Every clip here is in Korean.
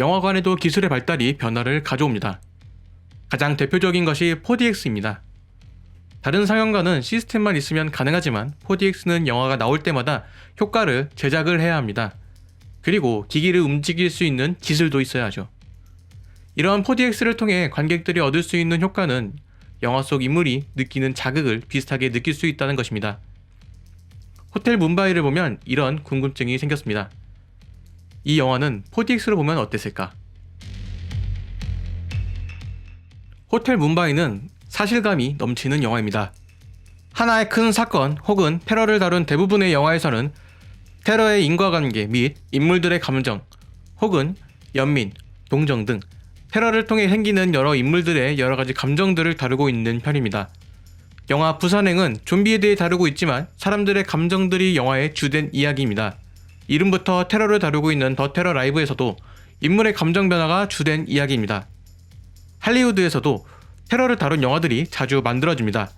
영화관에도 기술의 발달이 변화를 가져옵니다. 가장 대표적인 것이 4DX입니다. 다른 상영관은 시스템만 있으면 가능하지만 4DX는 영화가 나올 때마다 효과를 제작을 해야 합니다. 그리고 기기를 움직일 수 있는 기술도 있어야 하죠. 이러한 4DX를 통해 관객들이 얻을 수 있는 효과는 영화 속 인물이 느끼는 자극을 비슷하게 느낄 수 있다는 것입니다. 호텔 뭄바이를 보면 이런 궁금증이 생겼습니다. 이 영화는 4DX로 보면 어땠을까? 호텔 뭄바이는 사실감이 넘치는 영화입니다. 하나의 큰 사건 혹은 테러를 다룬 대부분의 영화에서는 테러의 인과관계 및 인물들의 감정 혹은 연민, 동정 등 테러를 통해 생기는 여러 인물들의 여러가지 감정들을 다루고 있는 편입니다. 영화 부산행은 좀비에 대해 다루고 있지만 사람들의 감정들이 영화의 주된 이야기입니다. 이름부터 테러를 다루고 있는 더 테러 라이브에서도 인물의 감정 변화가 주된 이야기입니다. 할리우드에서도 테러를 다룬 영화들이 자주 만들어집니다.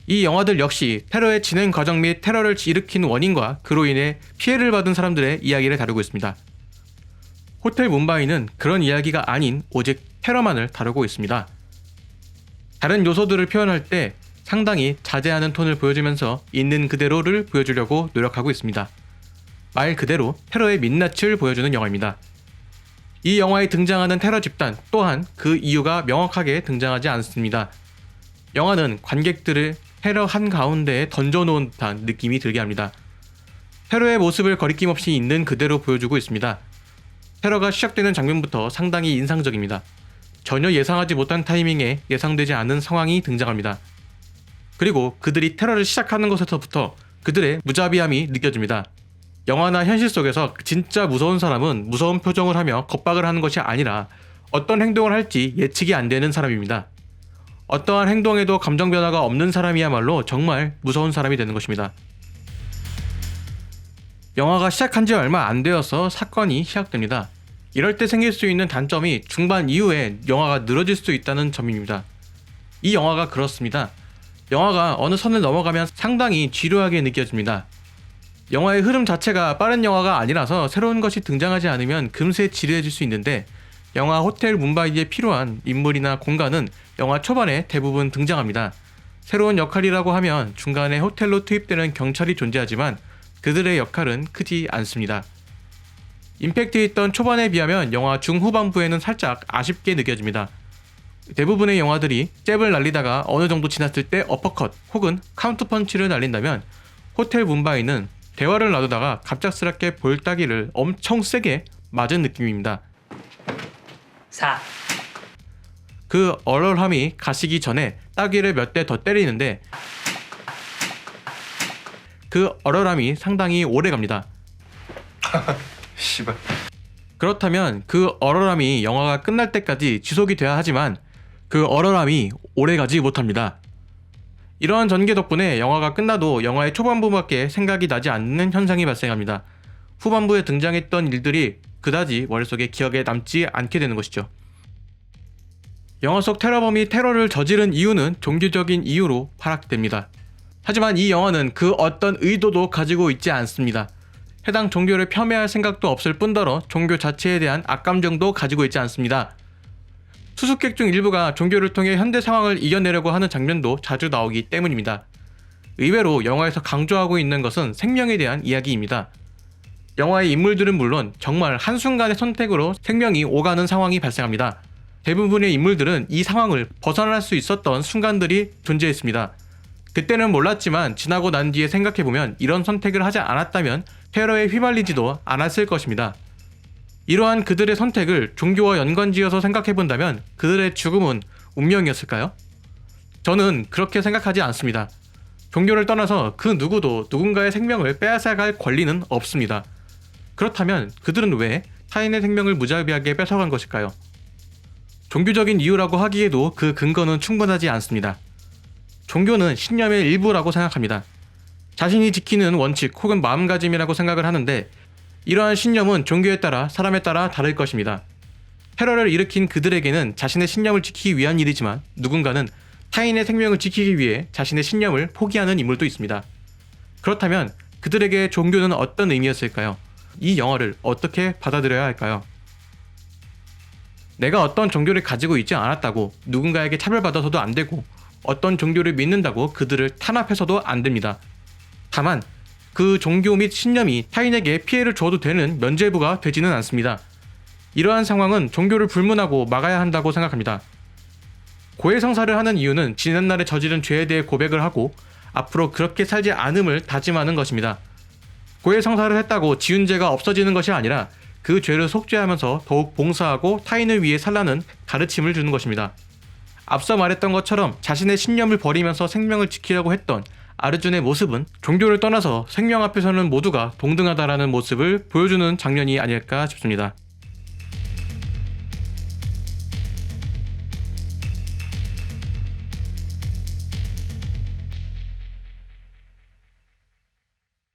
이 영화들 역시 테러의 진행 과정 및 테러를 일으킨 원인과 그로 인해 피해를 받은 사람들의 이야기를 다루고 있습니다. 호텔 뭄바이는 그런 이야기가 아닌 오직 테러만을 다루고 있습니다. 다른 요소들을 표현할 때 상당히 자제하는 톤을 보여주면서 있는 그대로를 보여주려고 노력하고 있습니다. 말 그대로 테러의 민낯을 보여주는 영화입니다. 이 영화에 등장하는 테러 집단 또한 그 이유가 명확하게 등장하지 않습니다. 영화는 관객들을 테러 한가운데에 던져놓은 듯한 느낌이 들게 합니다. 테러의 모습을 거리낌 없이 있는 그대로 보여주고 있습니다. 테러가 시작되는 장면부터 상당히 인상적입니다. 전혀 예상하지 못한 타이밍에 예상되지 않은 상황이 등장합니다. 그리고 그들이 테러를 시작하는 것에서부터 그들의 무자비함이 느껴집니다. 영화나 현실 속에서 진짜 무서운 사람은 무서운 표정을 하며 겁박을 하는 것이 아니라 어떤 행동을 할지 예측이 안 되는 사람입니다. 어떠한 행동에도 감정 변화가 없는 사람이야말로 정말 무서운 사람이 되는 것입니다. 영화가 시작한 지 얼마 안 되어서 사건이 시작됩니다. 이럴 때 생길 수 있는 단점이 중반 이후에 영화가 늘어질 수 있다는 점입니다. 이 영화가 그렇습니다. 영화가 어느 선을 넘어가면 상당히 지루하게 느껴집니다. 영화의 흐름 자체가 빠른 영화가 아니라서 새로운 것이 등장하지 않으면 금세 지루해질 수 있는데 영화 호텔 뭄바이에 필요한 인물이나 공간은 영화 초반에 대부분 등장합니다. 새로운 역할이라고 하면 중간에 호텔로 투입되는 경찰이 존재하지만 그들의 역할은 크지 않습니다. 임팩트 있던 초반에 비하면 영화 중후반부에는 살짝 아쉽게 느껴집니다. 대부분의 영화들이 잽을 날리다가 어느 정도 지났을 때 어퍼컷 혹은 카운트 펀치를 날린다면 호텔 뭄바이는 대화를 놔두다가 갑작스럽게 볼따기를 엄청 세게 맞은 느낌입니다. 4. 그 얼얼함이 가시기 전에 따귀를 몇 대 더 때리는데 그 얼얼함이 상당히 오래 갑니다. 씨발. 그렇다면 그 얼얼함이 영화가 끝날 때까지 지속이 돼야 하지만 그 얼얼함이 오래 가지 못합니다. 이러한 전개 덕분에 영화가 끝나도 영화의 초반부밖에 생각이 나지 않는 현상이 발생합니다. 후반부에 등장했던 일들이 그다지 머릿속에 기억에 남지 않게 되는 것이죠. 영화 속 테러범이 테러를 저지른 이유는 종교적인 이유로 파악됩니다. 하지만 이 영화는 그 어떤 의도도 가지고 있지 않습니다. 해당 종교를 폄훼할 생각도 없을 뿐더러 종교 자체에 대한 악감정도 가지고 있지 않습니다. 수수께끼 중 일부가 종교를 통해 현대 상황을 이겨내려고 하는 장면도 자주 나오기 때문입니다. 의외로 영화에서 강조하고 있는 것은 생명에 대한 이야기입니다. 영화의 인물들은 물론 정말 한순간의 선택으로 생명이 오가는 상황이 발생합니다. 대부분의 인물들은 이 상황을 벗어날 수 있었던 순간들이 존재했습니다. 그때는 몰랐지만 지나고 난 뒤에 생각해보면 이런 선택을 하지 않았다면 테러에 휘말리지도 않았을 것입니다. 이러한 그들의 선택을 종교와 연관지어서 생각해본다면 그들의 죽음은 운명이었을까요? 저는 그렇게 생각하지 않습니다. 종교를 떠나서 그 누구도 누군가의 생명을 빼앗아갈 권리는 없습니다. 그렇다면 그들은 왜 타인의 생명을 무자비하게 뺏어간 것일까요? 종교적인 이유라고 하기에도 그 근거는 충분하지 않습니다. 종교는 신념의 일부라고 생각합니다. 자신이 지키는 원칙 혹은 마음가짐이라고 생각을 하는데 이러한 신념은 종교에 따라 사람에 따라 다를 것입니다. 테러를 일으킨 그들에게는 자신의 신념을 지키기 위한 일이지만 누군가는 타인의 생명을 지키기 위해 자신의 신념을 포기하는 인물도 있습니다. 그렇다면 그들에게 종교는 어떤 의미였을까요? 이 영화를 어떻게 받아들여야 할까요? 내가 어떤 종교를 가지고 있지 않았다고 누군가에게 차별받아서도 안 되고 어떤 종교를 믿는다고 그들을 탄압해서도 안 됩니다. 다만 그 종교 및 신념이 타인에게 피해를 줘도 되는 면죄부가 되지는 않습니다. 이러한 상황은 종교를 불문하고 막아야 한다고 생각합니다. 고해성사를 하는 이유는 지난날에 저지른 죄에 대해 고백을 하고 앞으로 그렇게 살지 않음을 다짐하는 것입니다. 고해성사를 했다고 지은 죄가 없어지는 것이 아니라 그 죄를 속죄하면서 더욱 봉사하고 타인을 위해 살라는 가르침을 주는 것입니다. 앞서 말했던 것처럼 자신의 신념을 버리면서 생명을 지키려고 했던 아르준의 모습은 종교를 떠나서 생명 앞에서는 모두가 동등하다라는 모습을 보여주는 장면이 아닐까 싶습니다.